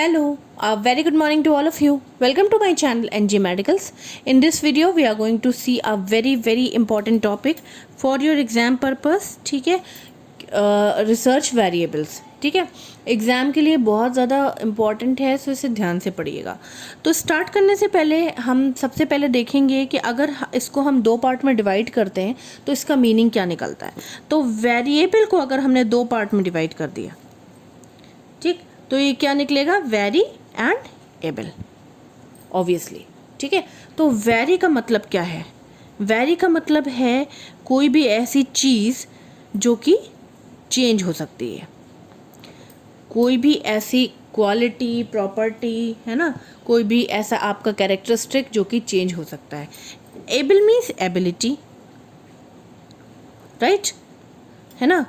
Hello, a very good morning to all of you. Welcome to my channel NG Medicals. In this video, we are going to see a very important topic for your exam purpose. ठीक है, research variables. ठीक है, exam के लिए बहुत ज़्यादा important है, सो इसे ध्यान से पढ़िएगा. तो स्टार्ट करने से पहले हम सबसे पहले देखेंगे कि अगर इसको हम दो पार्ट में डिवाइड करते हैं तो इसका मीनिंग क्या निकलता है. तो वेरिएबल को अगर हमने दो पार्ट में डिवाइड कर दिया, ठीक, तो ये क्या निकलेगा, वेरी एंड एबल, ऑब्वियसली. ठीक है, तो वेरी का मतलब क्या है? वेरी का मतलब है कोई भी ऐसी चीज़ जो कि चेंज हो सकती है, कोई भी ऐसी क्वालिटी, प्रॉपर्टी, है ना, कोई भी ऐसा आपका कैरेक्टरिस्टिक जो कि चेंज हो सकता है. एबल मीन्स एबिलिटी, राइट, है ना.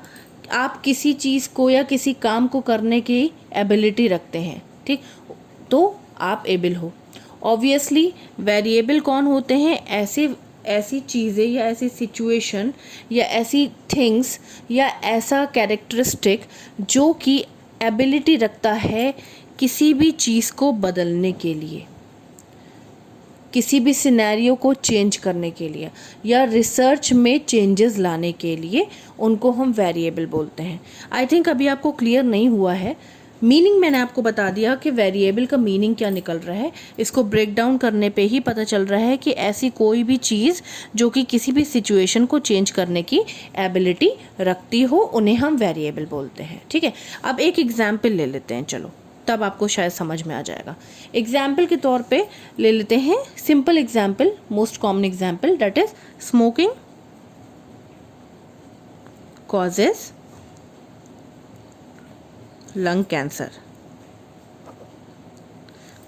आप किसी चीज़ को या किसी काम को करने की एबिलिटी रखते हैं, ठीक, तो आप एबल हो. ऑब्वियसली वेरिएबल कौन होते हैं? ऐसी चीज़ें या ऐसी सिचुएशन या ऐसी थिंग्स या ऐसा कैरेक्टरिस्टिक जो कि एबिलिटी रखता है किसी भी चीज़ को बदलने के लिए, किसी भी सिनेरियो को चेंज करने के लिए या रिसर्च में चेंजेस लाने के लिए, उनको हम वेरिएबल बोलते हैं. आई थिंक अभी आपको क्लियर नहीं हुआ है. मीनिंग मैंने आपको बता दिया कि वेरिएबल का मीनिंग क्या निकल रहा है. इसको ब्रेक डाउन करने पे ही पता चल रहा है कि ऐसी कोई भी चीज़ जो कि किसी भी सिचुएशन को चेंज करने की एबिलिटी रखती हो, उन्हें हम वेरिएबल बोलते हैं. ठीक है, अब एक एग्जाम्पल ले लेते हैं, चलो, तब आपको शायद समझ में आ जाएगा. एग्जाम्पल के तौर पे ले लेते हैं simple example, most common example, that is smoking causes lung cancer.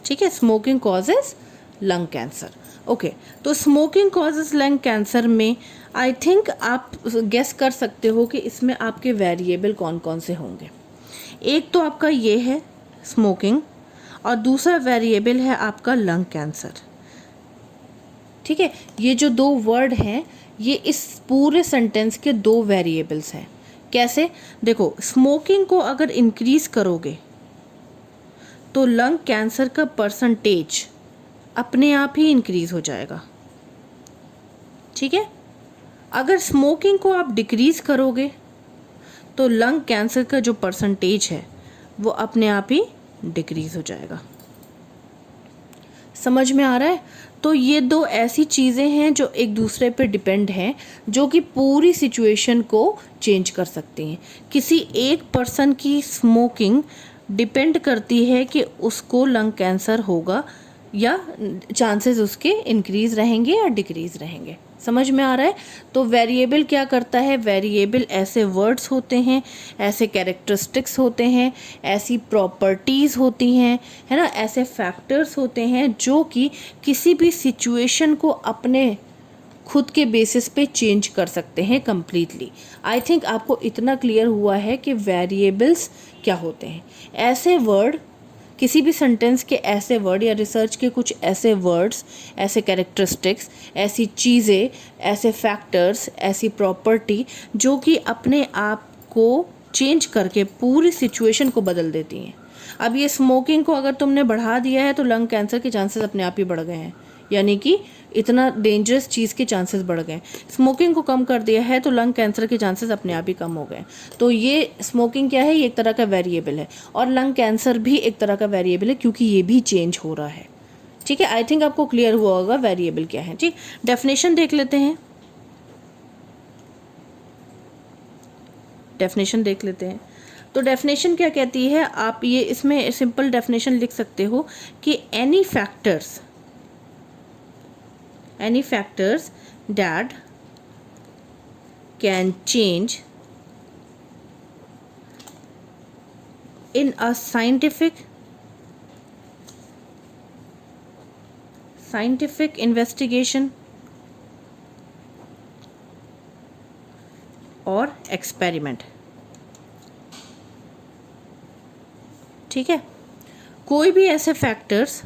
ठीक है, smoking causes lung cancer. Okay, तो स्मोकिंग कॉजेज लंग कैंसर में आई थिंक आप गेस कर सकते हो कि इसमें आपके वेरिएबल कौन कौन से होंगे. एक तो आपका ये है स्मोकिंग और दूसरा वेरिएबल है आपका लंग कैंसर. ठीक है, ये जो दो वर्ड हैं ये इस पूरे सेंटेंस के दो वेरिएबल्स हैं. कैसे? देखो, स्मोकिंग को अगर इंक्रीज करोगे तो लंग कैंसर का परसेंटेज अपने आप ही इंक्रीज हो जाएगा. ठीक है, अगर स्मोकिंग को आप डिक्रीज करोगे तो लंग कैंसर का जो परसेंटेज है वो अपने आप ही डिक्रीज हो जाएगा. समझ में आ रहा है? तो ये दो ऐसी चीज़ें हैं जो एक दूसरे पे डिपेंड हैं, जो कि पूरी सिचुएशन को चेंज कर सकती हैं. किसी एक पर्सन की स्मोकिंग डिपेंड करती है कि उसको लंग कैंसर होगा या चांसेस उसके इंक्रीज रहेंगे या डिक्रीज रहेंगे. समझ में आ रहा है? तो वेरिएबल क्या करता है? वेरिएबल ऐसे वर्ड्स होते हैं, ऐसे कैरेक्टरिस्टिक्स होते हैं, ऐसी प्रॉपर्टीज़ होती हैं, है ना, ऐसे फैक्टर्स होते हैं जो कि किसी भी सिचुएशन को अपने खुद के बेसिस पे चेंज कर सकते हैं कम्प्लीटली. आई थिंक आपको इतना क्लियर हुआ है कि वेरिएबल्स क्या होते हैं. ऐसे वर्ड, किसी भी सेंटेंस के ऐसे वर्ड या रिसर्च के कुछ ऐसे वर्ड्स, ऐसे कैरेक्टरिस्टिक्स, ऐसी चीज़ें, ऐसे फैक्टर्स, ऐसी प्रॉपर्टी जो कि अपने आप को चेंज करके पूरी सिचुएशन को बदल देती हैं. अब ये स्मोकिंग को अगर तुमने बढ़ा दिया है तो लंग कैंसर के चांसेस अपने आप ही बढ़ गए हैं, यानी कि इतना डेंजरस चीज़ के चांसेस बढ़ गए. स्मोकिंग को कम कर दिया है तो लंग कैंसर के चांसेस अपने आप ही कम हो गए. तो ये स्मोकिंग क्या है? ये एक तरह का वेरिएबल है, और लंग कैंसर भी एक तरह का वेरिएबल है क्योंकि ये भी चेंज हो रहा है. ठीक है, आई थिंक आपको क्लियर हुआ होगा वेरिएबल क्या है. ठीक, डेफिनेशन देख लेते हैं. डेफिनेशन देख लेते हैं. तो डेफिनेशन क्या कहती है? आप ये इसमें सिंपल डेफिनेशन लिख सकते हो कि any factors that can change in a scientific investigation or experiment. ठीक है, कोई भी ऐसे फैक्टर्स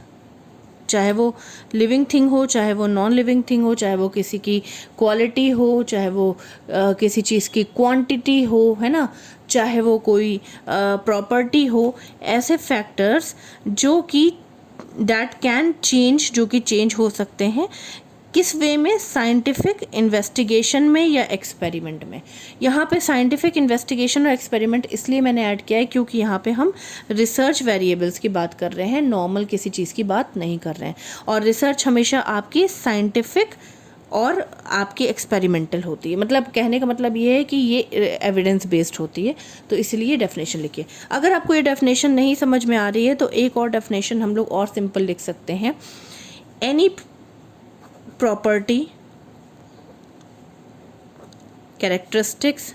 चाहे वो लिविंग थिंग हो, चाहे वो नॉन लिविंग थिंग हो, चाहे वो किसी की क्वालिटी हो, चाहे वो किसी चीज़ की क्वांटिटी हो, है ना, चाहे वो कोई प्रॉपर्टी हो, ऐसे फैक्टर्स जो कि दैट कैन चेंज, जो कि चेंज हो सकते हैं। किस वे में? साइंटिफिक इन्वेस्टिगेशन में या एक्सपेरिमेंट में। यहाँ पे साइंटिफिक इन्वेस्टिगेशन और एक्सपेरिमेंट इसलिए मैंने ऐड किया है क्योंकि यहाँ पे हम रिसर्च वेरिएबल्स की बात कर रहे हैं, नॉर्मल किसी चीज़ की बात नहीं कर रहे हैं। और रिसर्च हमेशा आपकी साइंटिफिक और आपकी एक्सपेरिमेंटल होती है। मतलब कहने का मतलब ये है कि ये एविडेंस बेस्ड होती है, तो इसलिए डेफिनेशन लिखिए। अगर आपको ये डेफिनेशन नहीं समझ में आ रही है तो एक और डेफिनेशन हम लोग और सिंपल लिख सकते हैं। Any property, characteristics,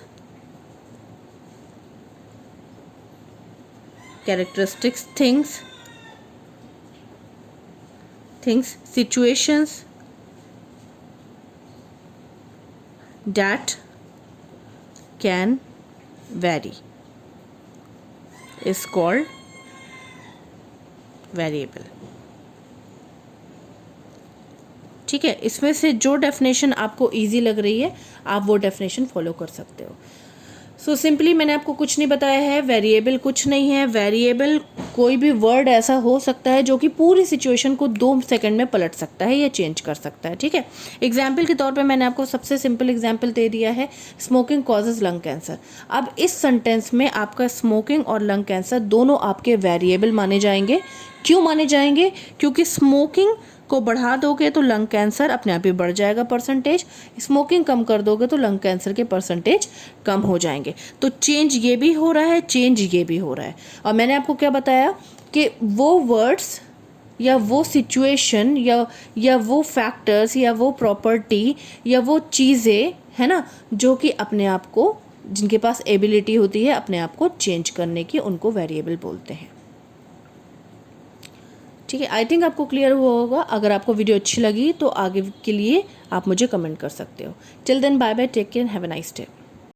things, situations that can vary is called variable। ठीक है, इसमें से जो डेफिनेशन आपको इजी लग रही है आप वो डेफिनेशन फॉलो कर सकते हो। सो सिंपली मैंने आपको कुछ नहीं बताया है। वेरिएबल कुछ नहीं है। वेरिएबल कोई भी वर्ड ऐसा हो सकता है जो कि पूरी सिचुएशन को 2 सेकंड में पलट सकता है या चेंज कर सकता है। ठीक है, एग्जाम्पल के तौर पे मैंने आपको सबसे सिंपल एग्जाम्पल दे दिया है, स्मोकिंग कॉजेज लंग कैंसर। अब इस सेंटेंस में आपका स्मोकिंग और लंग कैंसर दोनों आपके वेरिएबल माने जाएंगे। क्यों माने जाएंगे? क्योंकि स्मोकिंग को बढ़ा दोगे तो लंग कैंसर अपने आप ही बढ़ जाएगा परसेंटेज, स्मोकिंग कम कर दोगे तो लंग कैंसर के परसेंटेज कम हो जाएंगे। तो चेंज ये भी हो रहा है, चेंज ये भी हो रहा है। और मैंने आपको क्या बताया कि वो वर्ड्स या वो सिचुएशन या वो फैक्टर्स या वो प्रॉपर्टी या वो चीज़ें, है ना, जो कि अपने आप को, जिनके पास एबिलिटी होती है अपने आप को चेंज करने की, उनको वेरिएबल बोलते हैं। ठीक है, आई थिंक आपको क्लियर हुआ होगा। अगर आपको वीडियो अच्छी लगी तो आगे के लिए आप मुझे कमेंट कर सकते हो। Till then bye bye, take care, have a nice day.